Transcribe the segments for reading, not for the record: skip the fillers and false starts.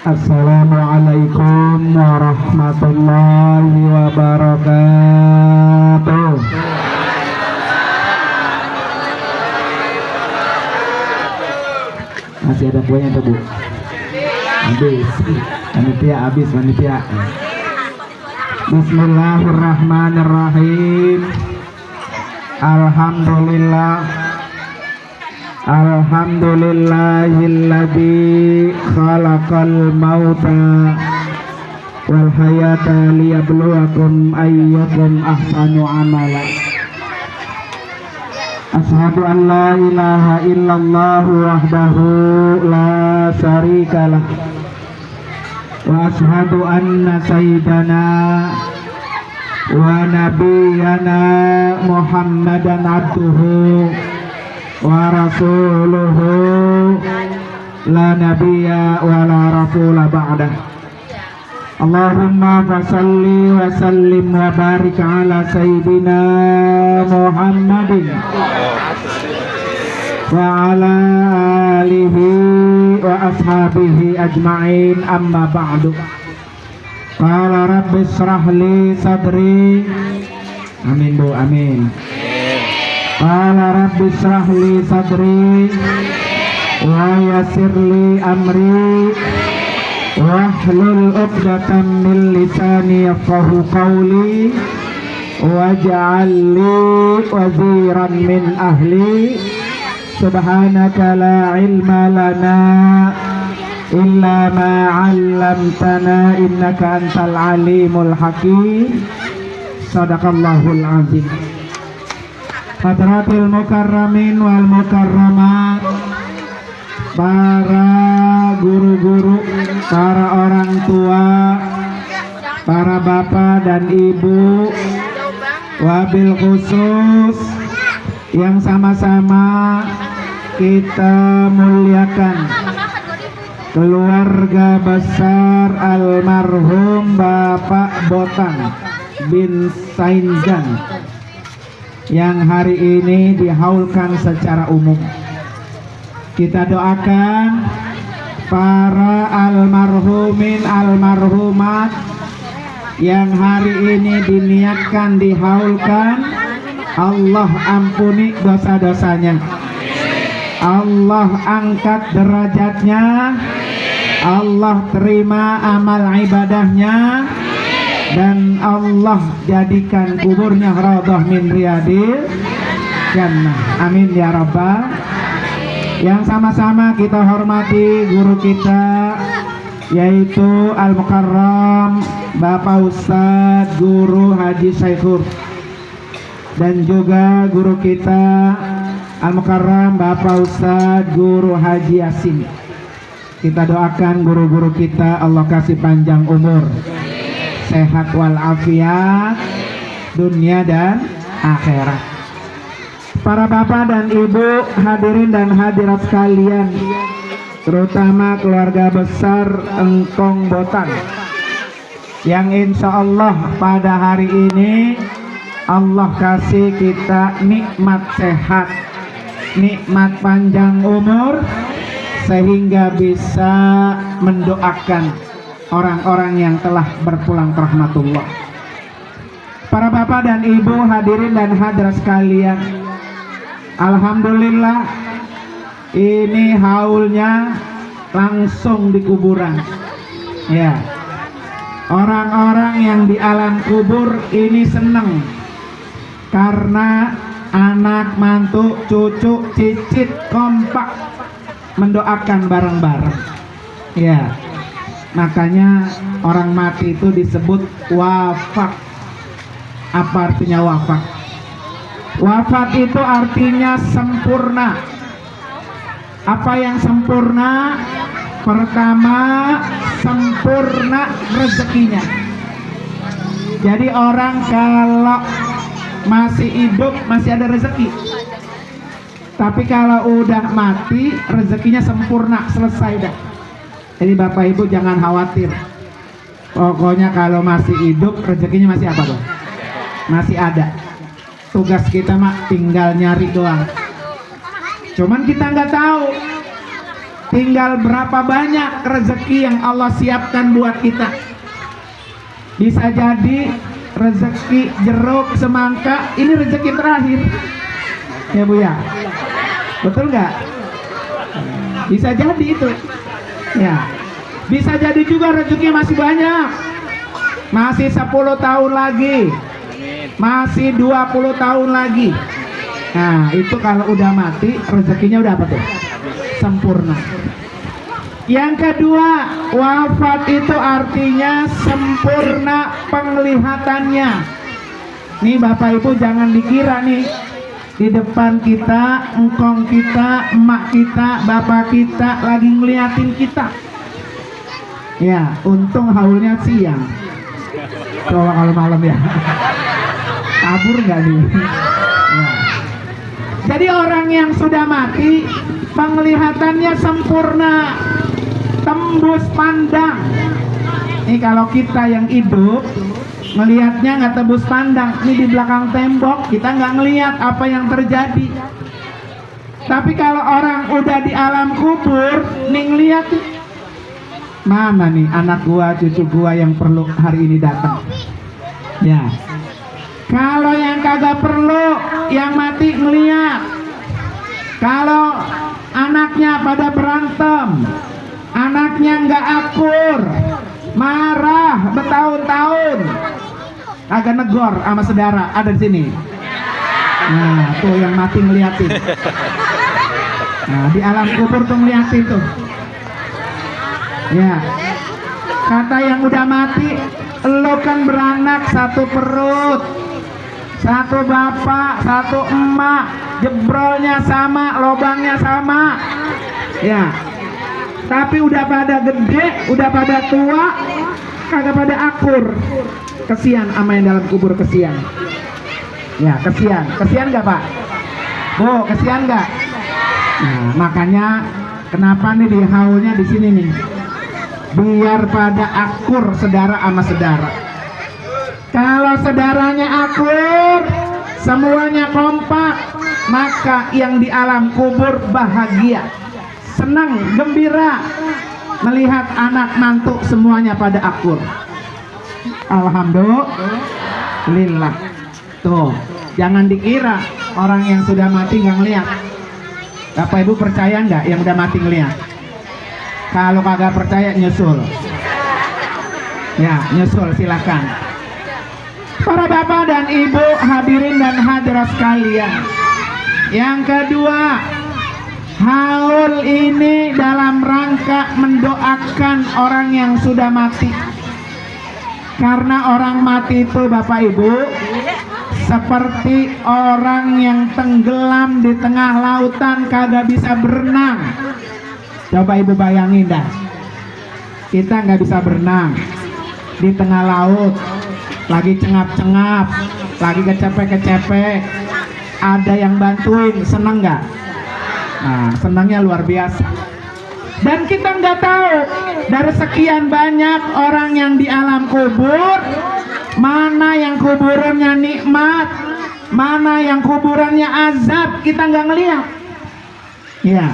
Assalamualaikum warahmatullahi wabarakatuh. Masih ada kuenya tuh Bu? Habis. Panitia. Bismillahirrahmanirrahim. Alhamdulillahilladzi khalaqal mauta wal hayata liyabluwakum ayyukum ahsanu amala. Asyhadu an la ilaha illallah wahdahu la syarikalah wa asyhadu anna sayyidana wa nabiyyana Muhammadan abduhu wa rasuluhu la nabiyya wa la rasula ba'dah. Allahumma fasalli wa sallim wa barik ala sayyidina Muhammadin wa ala alihi wa ashabihi ajma'in, amma ba'du. Qala rabbi israh li sadri. Amin Bu, amin. Qala rabbi israh li sadri wa yassir li amri wahlul 'uqdatam min lisani yafqahu qawli waj'al li waziran min ahli. Subhanaka la ilma lana illa ma 'allamtana innaka antal alimul hakim. Sadaqallahul azim. Hadratil mukarramin wal mukarramat, para guru-guru, para orang tua, para bapak dan ibu, wabil khusus yang sama-sama kita muliakan keluarga besar almarhum Bapak Botang bin Sainjan yang hari ini dihaulkan secara umum. Kita doakan para almarhumin almarhumat yang hari ini diniatkan dihaulkan, Allah ampuni dosa-dosanya, Allah angkat derajatnya, Allah terima amal ibadahnya, dan Allah jadikan kuburnya raudhah min riyadil jannah. Amin ya rabbal. Yang sama-sama kita hormati guru kita, yaitu Al-Mukarram Bapak Ustadz Guru Haji Saikur, dan juga guru kita Al-Mukarram Bapak Ustadz Guru Haji Yasin. Kita doakan guru-guru kita Allah kasih panjang umur, sehat walafiat dunia dan akhirat. Para bapak dan ibu, hadirin dan hadirat sekalian, terutama keluarga besar Engkong Botang, yang insya Allah pada hari ini Allah kasih kita nikmat sehat, nikmat panjang umur, sehingga bisa mendoakan orang-orang yang telah berpulang ke rahmatullah. Para bapak dan ibu, hadirin dan hadirat sekalian, alhamdulillah ini haulnya langsung di kuburan. Ya, orang-orang yang di alam kubur ini senang karena anak, mantu, cucu, cicit kompak mendoakan bareng-bareng. Ya, makanya orang mati itu disebut wafat. Apa artinya wafat? Wafat itu artinya sempurna. Apa yang sempurna? Pertama, sempurna rezekinya. Jadi orang kalau masih hidup masih ada rezeki, tapi kalau udah mati rezekinya sempurna, selesai dah. Jadi bapak ibu jangan khawatir, pokoknya kalau masih hidup rezekinya masih apa dong? Masih ada. Tugas kita mah tinggal nyari doang. Cuman kita nggak tahu tinggal berapa banyak rezeki yang Allah siapkan buat kita. Bisa jadi rezeki jeruk semangka ini rezeki terakhir, ya Bu ya, betul nggak? Bisa jadi itu, ya. Bisa jadi juga rezeki masih banyak, masih 10 tahun lagi, masih 20 tahun lagi. Nah itu kalau udah mati rezekinya udah apa tuh? Sempurna. Yang kedua, wafat itu artinya sempurna penglihatannya. Nih Bapak Ibu jangan dikira nih di depan kita, engkong kita, emak kita, bapak kita lagi ngeliatin kita. Ya, untung haulnya siang. Coba kalau malam ya. Kabur nggak nih? Ya. Jadi orang yang sudah mati penglihatannya sempurna, tembus pandang. Ini kalau kita yang hidup ngelihatnya nggak tembus pandang. Ini di belakang tembok kita nggak ngelihat apa yang terjadi. Tapi kalau orang udah di alam kubur, nih ngelihat mana nih anak gua, cucu gua yang perlu hari ini datang. Ya. Kalau yang kagak perlu, yang mati ngeliat. Kalau anaknya pada berantem, anaknya nggak akur, marah bertahun-tahun, agak negor sama saudara ada di sini. Nah, tuh yang mati ngeliatin. Nah, di alam kubur tuh ngeliatin tuh. Ya, kata yang udah mati, lo kan beranak satu perut, satu bapak, satu emak, jebrolnya sama, lobangnya sama. Ya, tapi udah pada gede, udah pada tua, kagak pada akur. Kesian sama yang dalam kubur, kesian. Ya, kesian. Kesian gak Pak? Bu, kesian gak? Nah, makanya kenapa nih di haulnya di sini nih? Biar pada akur saudara sama saudara. Kalau saudaranya akur, semuanya kompak, maka yang di alam kubur bahagia, senang, gembira melihat anak mantu semuanya pada akur. Alhamdulillah. Tuh, jangan dikira orang yang sudah mati nggak ngeliat. Bapak Ibu percaya nggak yang udah mati ngeliat? Kalau kagak percaya nyusul. Ya, nyusul silakan. Para bapak dan ibu hadirin dan hadirat sekalian. Yang kedua, haul ini dalam rangka mendoakan orang yang sudah mati. Karena orang mati itu Bapak Ibu seperti orang yang tenggelam di tengah lautan kagak bisa berenang. Coba Ibu bayangin dah, kita nggak bisa berenang di tengah laut, lagi cengap-cengap, lagi kecepek-kecepek, ada yang bantuin, seneng nggak? Nah, senangnya luar biasa. Dan kita nggak tahu dari sekian banyak orang yang di alam kubur, mana yang kuburannya nikmat, mana yang kuburannya azab, kita nggak ngelihat. Ya.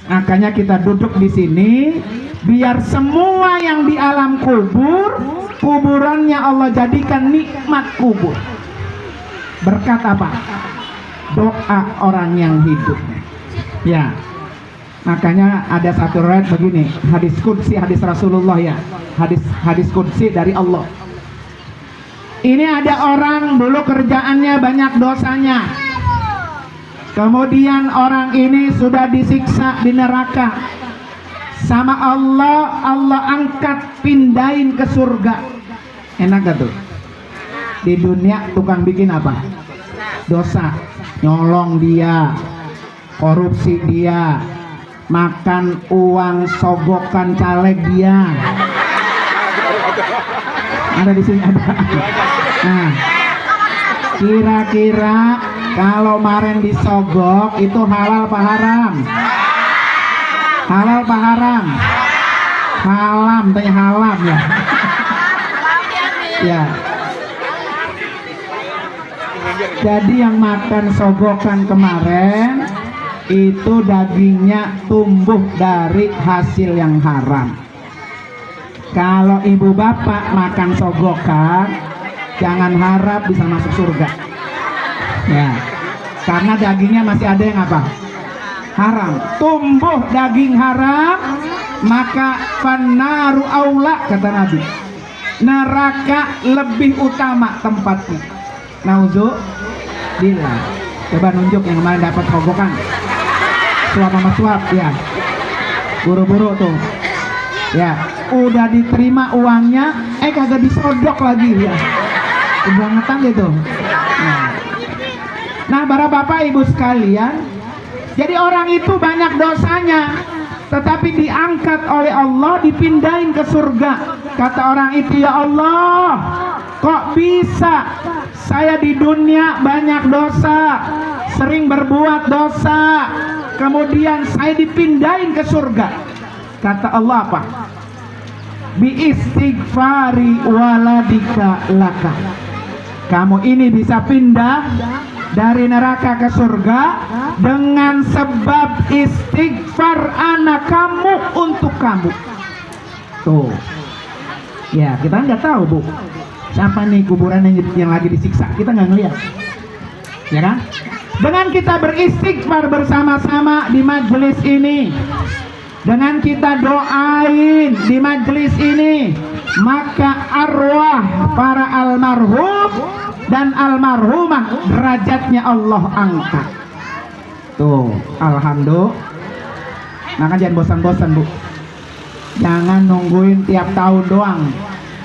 Makanya kita duduk di sini biar semua yang di alam kubur, kuburannya Allah jadikan nikmat kubur. Berkat apa? Doa orang yang hidup. Ya. Makanya ada satu riwayat begini, hadis qudsi, hadis Rasulullah ya. Hadis qudsi dari Allah. Ini ada orang dulu kerjaannya banyak dosanya. Kemudian orang ini sudah disiksa di neraka sama Allah, Allah angkat pindahin ke surga. Enak gak tuh? Di dunia tukang bikin apa? Dosa, nyolong dia, korupsi dia, makan uang sogokan caleg dia. Ada di sini ada. Nah, kira-kira kalau kemarin disogok itu halal apa haram? Halal apa haram? Halam, tanya halam ya. Ya. Jadi yang makan sogokan kemarin itu dagingnya tumbuh dari hasil yang haram. Kalau ibu bapak makan sogokan, jangan harap bisa masuk surga. Ya, karena dagingnya masih ada yang apa? Haram. Tumbuh daging haram, maka fannaru aula, kata Nabi. Neraka lebih utama tempatnya. Nauzubillah. Coba nunjuk yang kemarin dapat sogokan. Suap sama suap, ya. Buru-buru tuh. Ya, udah diterima uangnya, kagak disodok lagi ya. Kebangetan gitu. Nah, para bapak ibu sekalian, jadi orang itu banyak dosanya, tetapi diangkat oleh Allah, dipindahin ke surga. Kata orang itu, ya Allah, kok bisa saya di dunia banyak dosa, sering berbuat dosa, kemudian saya dipindahin ke surga. Kata Allah apa? Bi istighfari waladika laka. Kamu ini bisa pindah dari neraka ke surga dengan sebab istighfar anak kamu untuk kamu. Tuh. Ya, kita nggak tahu, Bu. Siapa nih kuburan yang lagi disiksa? Kita nggak ngeliat. Ya kan? Dengan kita beristighfar bersama-sama di majelis ini, dengan kita doain di majelis ini, maka arwah para almarhum dan almarhumah derajatnya Allah angkat. Tuh, alhamdulillah. Maka jangan bosan-bosan, Bu. Jangan nungguin tiap tahun doang.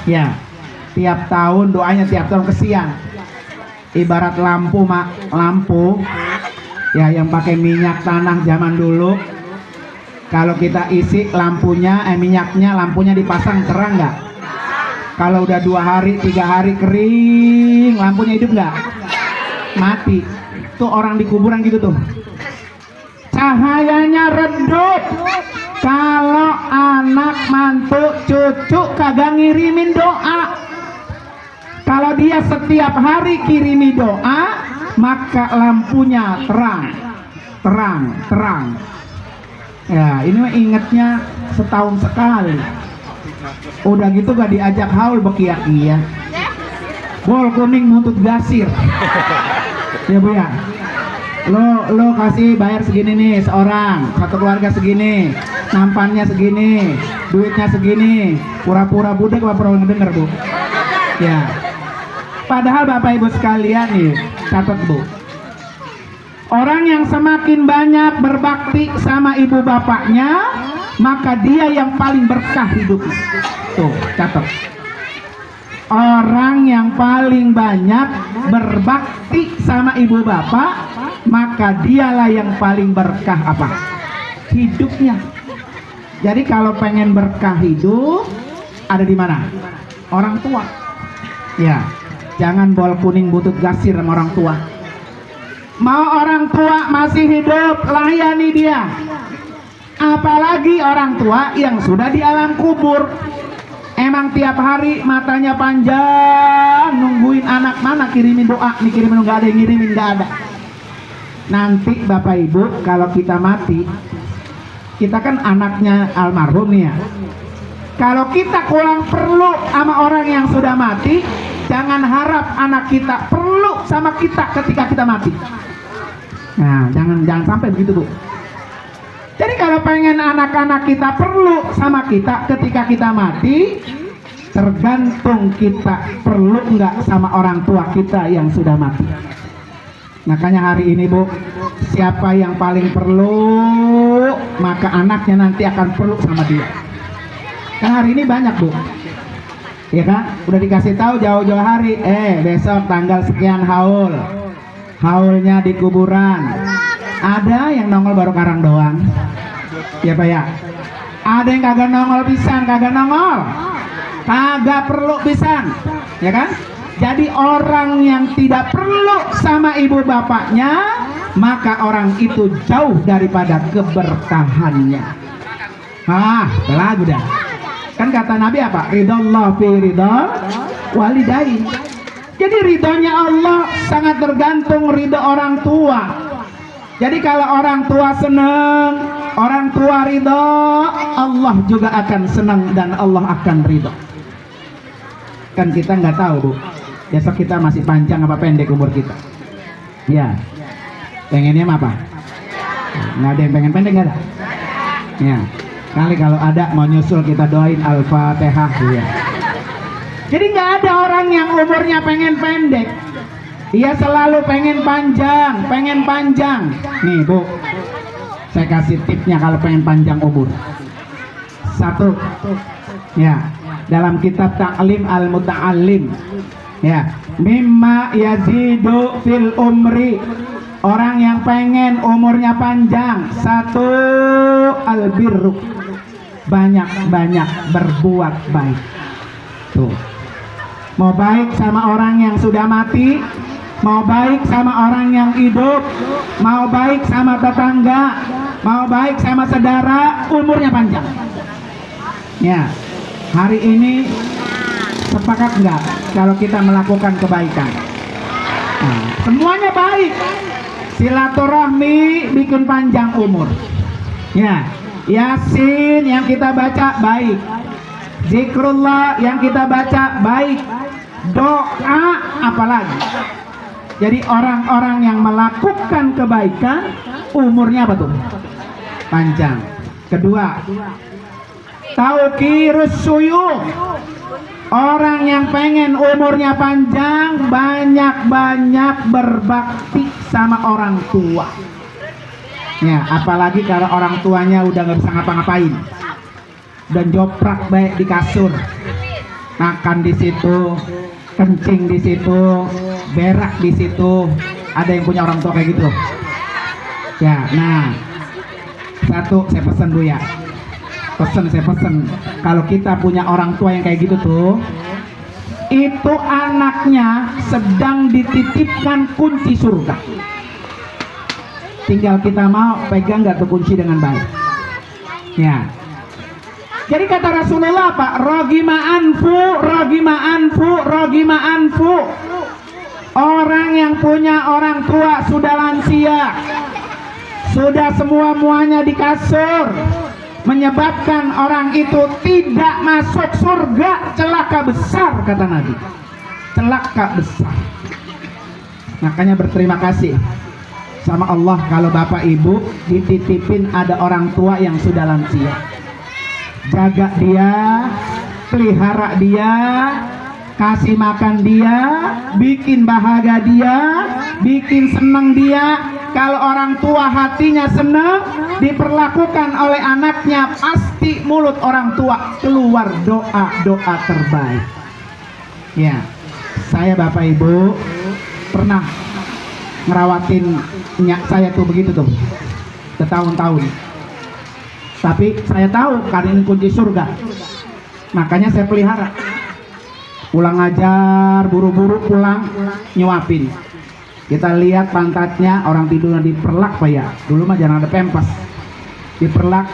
Ya, tiap tahun doanya tiap tahun kesian. Ibarat lampu, lampu ya yang pakai minyak tanah zaman dulu. Kalau kita isi lampunya, minyaknya, lampunya dipasang, terang nggak? Kalau udah 2 hari, 3 hari kering, lampunya hidup nggak? Mati. Tuh orang di kuburan gitu tuh. Cahayanya redup. Kalau anak, mantu, cucu kagak ngirimin doa. Kalau dia setiap hari kirimi doa, maka lampunya terang, terang, terang. Ya, ini mah ingetnya setahun sekali. Udah gitu gak diajak haul bekiak-iya. Bol kuning muntut gasir. Ya Bu ya. Lo kasih bayar segini nih seorang, satu keluarga segini, nampannya segini, duitnya segini, pura-pura budek apa pura ngedenger, Bu? Ya. Padahal Bapak Ibu sekalian nih, catat, Bu. Orang yang semakin banyak berbakti sama ibu bapaknya, maka dia yang paling berkah hidupnya. Tuh, catat. Orang yang paling banyak berbakti sama ibu bapak, maka dialah yang paling berkah apa? Hidupnya. Jadi kalau pengen berkah hidup, ada di mana? Orang tua. Ya, jangan bol kuning butut gasir sama orang tua. Mau orang tua masih hidup, layani dia. Apalagi orang tua yang sudah di alam kubur. Emang tiap hari matanya panjang nungguin anak mana kirimin doa, nih kirimin, nggak ada yang ngirimin, nggak ada. Nanti Bapak Ibu kalau kita mati, kita kan anaknya almarhum nih ya. Kalau kita kurang perlu sama orang yang sudah mati, jangan harap anak kita perlu sama kita ketika kita mati. Nah, jangan sampai begitu, Bu. Jadi kalau pengen anak-anak kita perlu sama kita ketika kita mati, tergantung kita perlu nggak sama orang tua kita yang sudah mati. Makanya hari ini, Bu, siapa yang paling perlu, maka anaknya nanti akan perlu sama dia. Kan hari ini banyak, Bu. Ya kan? Udah dikasih tahu jauh-jauh hari, besok tanggal sekian haul. Haulnya di kuburan. Ada yang nongol baru karang doang. Ya Pak ya. Ada yang kagak nongol pisan, kagak nongol. Kagak perlu pisan. Ya kan? Jadi orang yang tidak perlu sama ibu bapaknya, maka orang itu jauh daripada keberkahannya. Lagu dah. Kan kata Nabi apa? Ridallah fi ridal walidain. Jadi ridhonya Allah sangat tergantung ridho orang tua. Jadi kalau orang tua senang, orang tua ridho, Allah juga akan senang dan Allah akan ridho. Kan kita nggak tahu, Bu, besok kita masih panjang apa pendek umur kita. Ya, pengennya apa? Nggak ada yang pengen pendek, nggak ada? Ya, kali kalau ada mau nyusul kita doain Al-Fatihah. Ya. Jadi nggak ada orang yang umurnya pengen pendek. Dia selalu pengen panjang, pengen panjang. Nih, Bu, saya kasih tipsnya kalau pengen panjang umur. Satu, ya, dalam kitab Ta'lim Al-Muta'allim, ya, mimma yazidu fil umri, orang yang pengen umurnya panjang. Satu, albirru, banyak-banyak berbuat baik. Tuh, mau baik sama orang yang sudah mati, mau baik sama orang yang hidup, mau baik sama tetangga, mau baik sama saudara, umurnya panjang. Ya, hari ini sepakat nggak kalau kita melakukan kebaikan? Nah, semuanya baik. Silaturahmi bikin panjang umur. Ya, Yasin yang kita baca baik, zikrullah yang kita baca baik, doa apalagi. Jadi orang-orang yang melakukan kebaikan umurnya apa tuh? Panjang. Kedua, tauqirus suyuh. Orang yang pengen umurnya panjang banyak-banyak berbakti sama orang tua. Ya, apalagi kalau orang tuanya udah nggak bisa ngapa-ngapain dan joprak baik di kasur, makan di situ, kencing di situ, berak di situ. Ada yang punya orang tua kayak gitu loh. Ya, nah, satu saya pesan dulu ya. Saya pesen kalau kita punya orang tua yang kayak gitu tuh, itu anaknya sedang dititipkan kunci surga. Tinggal kita mau pegang nggak tuh kunci dengan baik. Ya. Jadi kata Rasulullah apa? Rogima anfu. Orang yang punya orang tua sudah lansia, sudah semua-muanya di kasur, menyebabkan orang itu tidak masuk surga, celaka besar kata Nabi. Celaka besar. Makanya berterima kasih sama Allah kalau bapak ibu dititipin ada orang tua yang sudah lansia. Jaga dia, pelihara dia, kasih makan dia, bikin bahagia dia, bikin senang dia. Kalau orang tua hatinya senang, diperlakukan oleh anaknya, pasti mulut orang tua keluar doa-doa terbaik. Ya, saya bapak ibu pernah ngerawatin nyak saya tuh begitu tuh, bertahun-tahun. Tapi saya tahu karena ini kunci surga, makanya saya pelihara. Pulang ngajar, buru-buru pulang, nyuapin. Kita lihat pantatnya, orang tidurnya diperlak Pak ya. Dulu mah jangan ada pempes. Diperlak,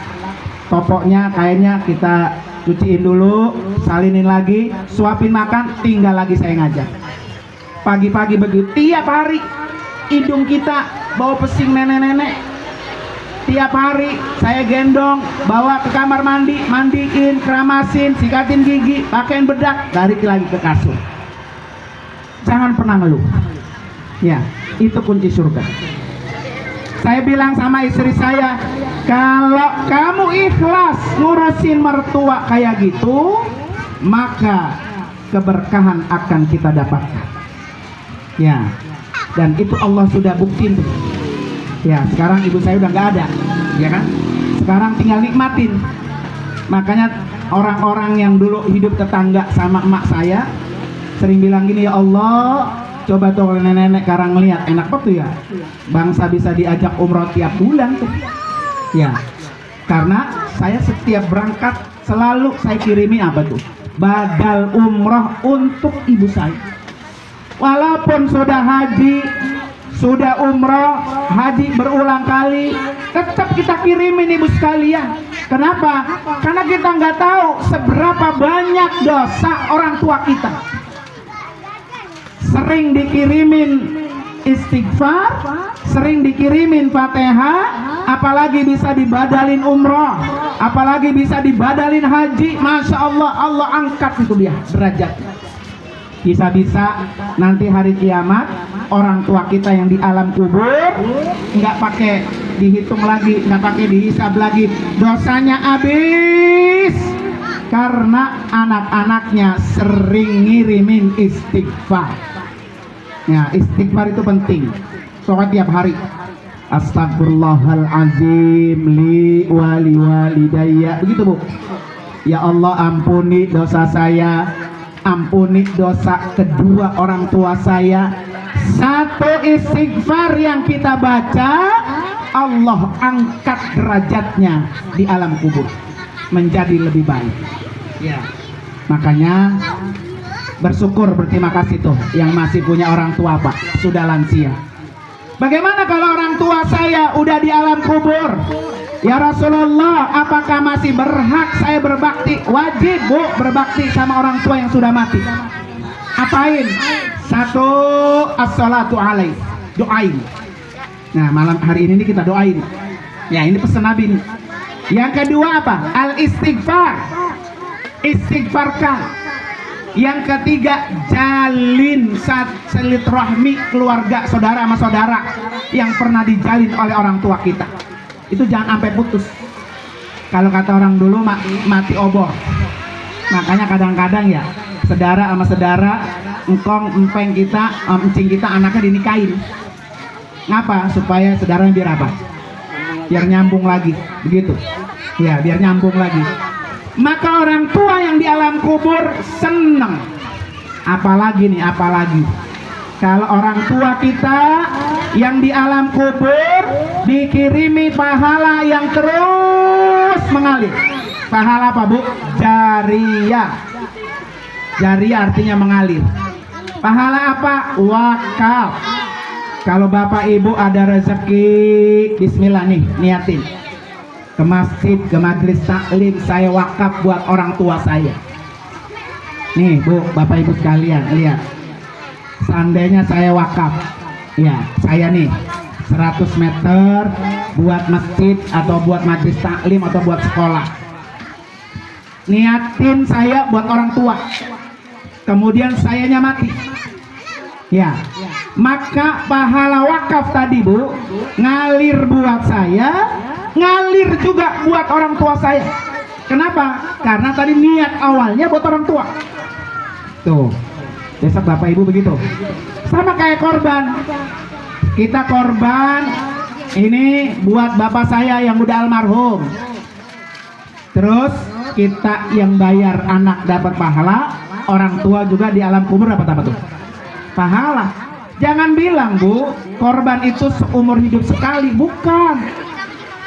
topoknya kayaknya kita cuciin dulu, salinin lagi, suapin makan, tinggal lagi saya ngajar. Pagi-pagi begitu, tiap hari hidung kita bawa pesing nenek-nenek. Tiap hari saya gendong, bawa ke kamar mandi, mandiin, keramasin, sikatin gigi, pakein bedak, tarik lagi ke kasur. Jangan pernah ngeluh. Ya, itu kunci surga. Saya bilang sama istri saya, kalau kamu ikhlas ngurusin mertua kayak gitu, maka keberkahan akan kita dapatkan. Ya, dan itu Allah sudah buktiin. Ya, sekarang ibu saya udah nggak ada, ya kan? Sekarang tinggal nikmatin. Makanya orang-orang yang dulu hidup tetangga sama emak saya sering bilang gini, ya Allah, coba tuh nenek-nenek sekarang ngeliat enak banget tuh ya, bangsa bisa diajak umroh tiap bulan tuh. Ya, karena saya setiap berangkat selalu saya kirimi apa tuh, badal umroh untuk ibu saya. Walaupun sudah haji, sudah umroh, haji berulang kali, tetap kita kirimin ibu sekalian. Kenapa? Karena kita nggak tahu seberapa banyak dosa orang tua kita. Sering dikirimin istighfar, sering dikirimin Fatihah, apalagi bisa dibadalin umroh, apalagi bisa dibadalin haji. Masya Allah, Allah angkat itu dia derajatnya. Bisa-bisa nanti hari kiamat orang tua kita yang di alam kubur nggak pakai dihitung lagi, nggak pakai dihisab lagi, dosanya habis karena anak-anaknya sering ngirimin istighfar. Ya, istighfar itu penting. Soalnya tiap hari Astagfirullahalazim li wali walidayya, begitu Bu. Ya Allah, ampuni dosa saya, ampuni dosa kedua orang tua saya. Satu istighfar yang kita baca, Allah angkat derajatnya di alam kubur menjadi lebih baik. Ya, makanya bersyukur, berterima kasih tuh yang masih punya orang tua Pak, sudah lansia. Bagaimana kalau orang tua saya udah di alam kubur? Ya Rasulullah, apakah masih berhak saya berbakti? Wajib Bu berbakti sama orang tua yang sudah mati. Apain? Satu, as-salatu alaih, doain. Nah, malam hari ini kita doain. Ya, ini pesan Nabi nih. Yang kedua apa? Al-istighfar, istighfarkan. Yang ketiga, jalin silaturahmi keluarga, saudara sama saudara yang pernah dijalin oleh orang tua kita. Itu jangan sampai putus. Kalau kata orang dulu mati obor. Makanya kadang-kadang ya saudara sama saudara, engkong empeng kita, encing kita anaknya dinikahin. Ngapa? Supaya saudaranya biar apa? Biar nyambung lagi, begitu. Ya, biar nyambung lagi. Maka orang tua yang di alam kubur senang. Apalagi nih, apalagi kalau orang tua kita yang di alam kubur dikirimi pahala yang terus mengalir. Pahala apa Bu? Jariyah. Jariyah artinya mengalir. Pahala apa? Wakaf. Kalau Bapak Ibu ada rezeki, bismillah nih, niatin ke masjid, ke majelis taklim, saya wakaf buat orang tua saya. Nih Bu, Bapak Ibu sekalian, lihat. Seandainya saya wakaf, ya saya nih 100 meter buat masjid atau buat majelis taklim atau buat sekolah. Niatin saya buat orang tua, kemudian sayanya mati. Ya, maka pahala wakaf tadi Bu ngalir buat saya, ngalir juga buat orang tua saya. Kenapa? Karena tadi niat awalnya buat orang tua. Tuh, besok Bapak Ibu begitu. Sama kayak korban. Kita korban ini buat bapak saya yang udah almarhum. Terus kita yang bayar, anak dapat pahala, orang tua juga di alam kubur dapat apa tuh? Pahala. Jangan bilang Bu, korban itu seumur hidup sekali. Bukan.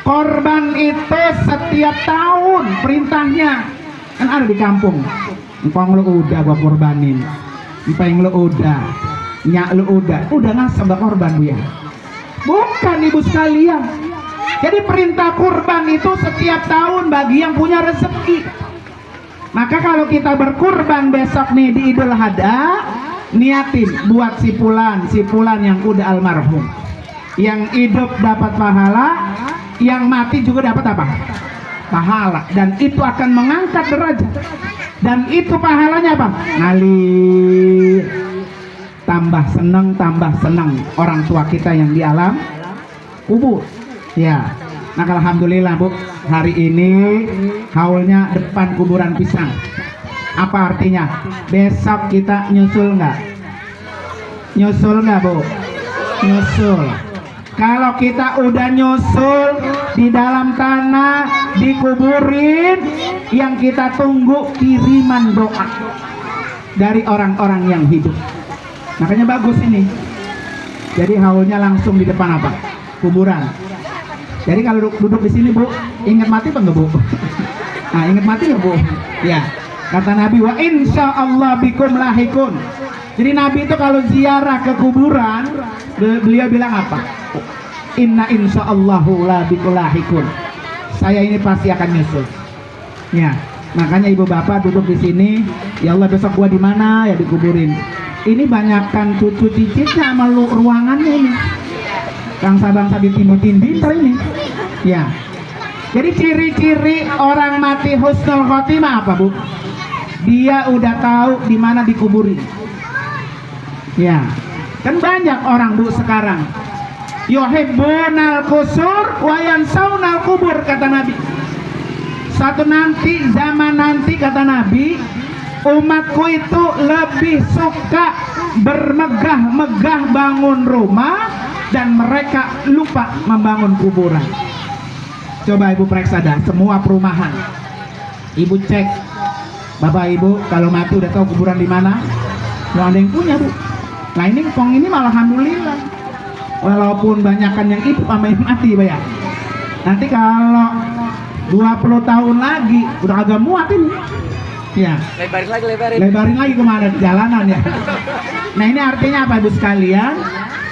Korban itu setiap tahun perintahnya. Kan ada di kampung. Empang lu udah gua korbanin. Empang lu udah. Nyak lu udah ngasem korban Bu ya. Bukan Ibu sekalian. Jadi perintah kurban itu setiap tahun bagi yang punya rezeki. Maka kalau kita berkurban besok nih di Idul Adha, niatin buat si fulan yang udah almarhum. Yang hidup dapat pahala, yang mati juga dapat apa? Pahala. Dan itu akan mengangkat derajat. Dan itu pahalanya apa? Ngalir. Tambah senang orang tua kita yang di alam kubur. Ya. Nah, alhamdulillah Bu, hari ini haulnya depan kuburan pisang. Apa artinya? Besok kita nyusul nggak? Nyusul nggak Bu? Nyusul. Kalau kita udah nyusul di dalam tanah, dikuburin, yang kita tunggu kiriman doa dari orang-orang yang hidup. Makanya bagus ini. Jadi haulnya langsung di depan apa? Kuburan. Jadi kalau duduk di sini Bu, ingat mati apa enggak Bu? Nah, ingat mati nggak Bu? Ya. Kata Nabi, wa insya Allah bikum lahikun. Jadi Nabi itu kalau ziarah ke kuburan, beliau bilang apa? Inna insya Allahu la bikum lahikun. Saya ini pasti akan nyusul. Ya. Makanya ibu bapak duduk di sini. Ya Allah, besok gua di mana? Ya dikuburin. ini banyakkan cucu cicitnya sama ruangannya ini. Bangsa-bangsa di Timur Tindinter ini. Ya. Jadi ciri-ciri orang mati husnul khotimah apa, Bu? Dia udah tahu di mana dikuburin. Ya. Kan banyak orang, Bu, sekarang. Yuhibbunal qusur wa yansawnal kubur, kata Nabi. Satu nanti, zaman nanti, kata Nabi, umatku itu lebih suka bermegah-megah bangun rumah dan mereka lupa membangun kuburan. Coba Ibu periksa dah semua perumahan. Ibu cek, Bapak Ibu kalau mati udah tahu kuburan di mana? Belum ada yang punya, Bu. Nah ini Kong ini malah alhamdulillah. Walaupun banyakkan yang hidup sama yang mati, Pak ya. Nanti kalau 20 tahun lagi udah agak muat ini. Ya. Lebarin lagi kemana jalanan ya. Nah ini artinya apa, Ibu sekalian?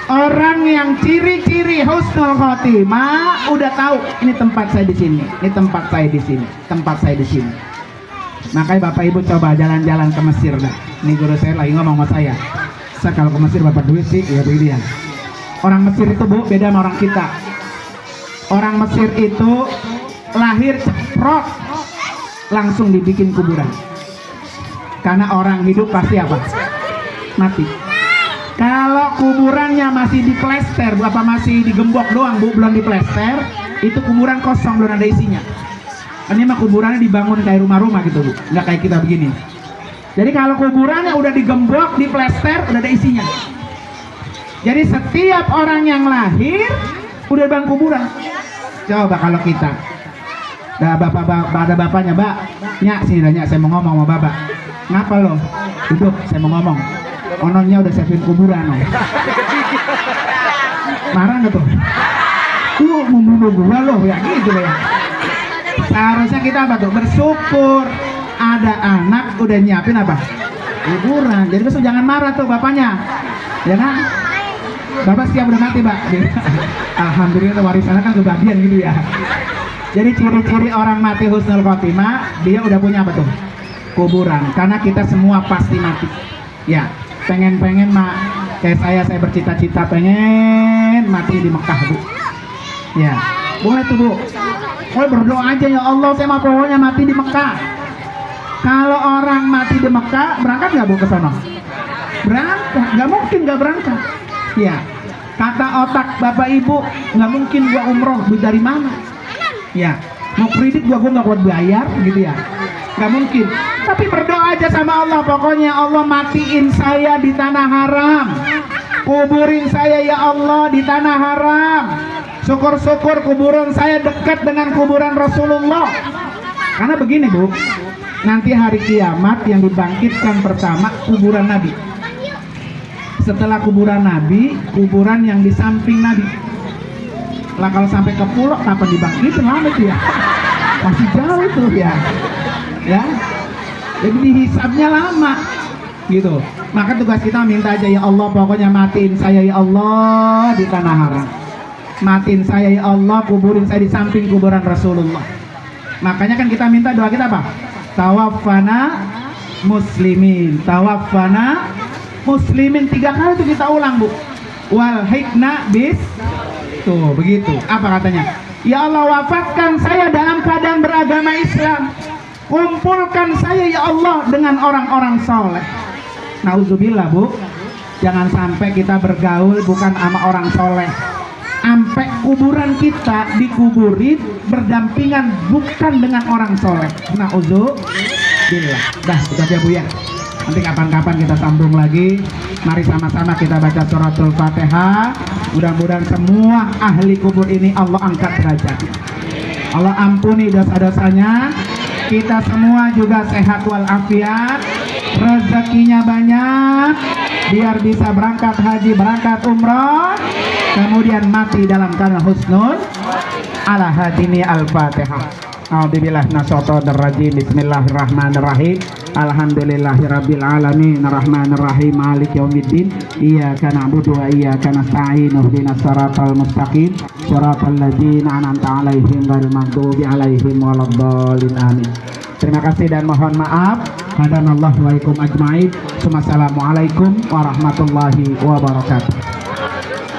Orang yang ciri-ciri husnul khotimah udah tahu ini tempat saya di sini, ini tempat saya di sini, tempat saya di sini. Makanya Bapak Ibu coba jalan-jalan ke Mesir dah. Ini guru saya lagi ngomong sama saya. Saya kalau ke Mesir Bapak duit sih ya begini ya. Orang Mesir itu, Bu, beda sama orang kita. Orang Mesir itu lahir ceprot langsung dibikin kuburan. Karena orang hidup pasti apa? Mati. Kalau kuburannya masih diplester, apa masih digembok doang, Bu, belum diplester, itu kuburan kosong, belum ada isinya. Ini mah kuburannya dibangun kayak rumah-rumah gitu, Bu, nggak kayak kita begini. Jadi kalau kuburannya udah digembok, diplester, udah ada isinya. Jadi setiap orang yang lahir udah bang kuburan. Coba kalau kita, ada bapaknya, Mbak, nyak sini dah, nyak, saya mau ngomong sama Bapak. Ngapa lo? Duduk, saya mau ngomong. Ononnya udah siapin kuburan, no. Marah nggak tuh? Lu mau bunuh gua lo, ya gitu ya. Seharusnya kita apa tuh? Bersyukur ada anak udah nyiapin apa? Kuburan. Jadi besok jangan marah tuh bapaknya, ya kan? Bapak siap udah mati, Pak. Alhamdulillah warisannya kan kebagian gitu ya. Jadi ciri-ciri orang mati husnul khotimah, dia udah punya apa tuh? Kuburan. Karena kita semua pasti mati. Ya, pengen-pengen kayak saya bercita-cita pengen mati di Mekah, Bu. Ya, boleh tuh, Bu. Boleh berdoa aja, ya Allah, saya mau pokoknya mati di Mekah. Kalau orang mati di Mekah, berangkat nggak, Bu, ke sana? Berangkat, nggak mungkin nggak berangkat. Ya, kata otak Bapak Ibu, nggak mungkin gua umroh, duit dari mana? Ya, mau kredit gua nggak kuat bayar, gitu ya. Nggak mungkin. Tapi berdoa aja sama Allah, pokoknya Allah matiin saya di tanah haram, kuburin saya ya Allah di tanah haram. Syukur-syukur kuburan saya dekat dengan kuburan Rasulullah. Karena begini, Bu, nanti hari kiamat yang dibangkitkan pertama kuburan Nabi. Setelah kuburan Nabi, kuburan yang di samping Nabi. Lah kalau sampai ke pulau kapan dibangkitin, lama itu ya. Masih jauh itu ya. Ya. Jadi dihisabnya lama gitu. Maka tugas kita minta aja, ya Allah, pokoknya matiin saya ya Allah di tanah haram. Matiin saya ya Allah, kuburin saya di samping kuburan Rasulullah. Makanya kan kita minta doa kita apa? Tawaffana muslimin, tawaffana muslimin, 3 kali itu kita ulang, Bu. Wal hikna bis, tuh begitu. Apa katanya? Ya Allah, wafatkan saya dalam keadaan beragama Islam. Kumpulkan saya ya Allah dengan orang-orang soleh. Nauzubillah, Bu. Jangan sampai kita bergaul bukan sama orang soleh. Sampai kuburan kita dikuburin berdampingan bukan dengan orang soleh. Nauzubillah. Dah, itu aja, Bu ya. Nanti kapan-kapan kita sambung lagi. Mari sama-sama kita baca suratul Fatihah. Mudah-mudahan semua ahli kubur ini Allah angkat derajat. Allah ampuni dosa-dosanya. Kita semua juga sehat walafiat, rezekinya banyak, biar bisa berangkat haji, berangkat umroh, kemudian mati dalam keadaan husnul. Ala hadini al-Fatihah. A'udzubillahi minasyaitonir rajim. Bismillahirrahmanirrahim. Alhamdulillahirabbil alamin, arrahmanirrahim, maliki yaumiddin. Iyyaka na'budu wa iyyaka nasta'in. Ihdinas siratal mustaqim, siratal ladzina an'amta 'alaihim ghairil maghdubi 'alaihim waladdallin. Amin. Terima kasih dan mohon maaf Hadanallahu wa ikum ajmain. Wassalamualaikum warahmatullahi wabarakatuh.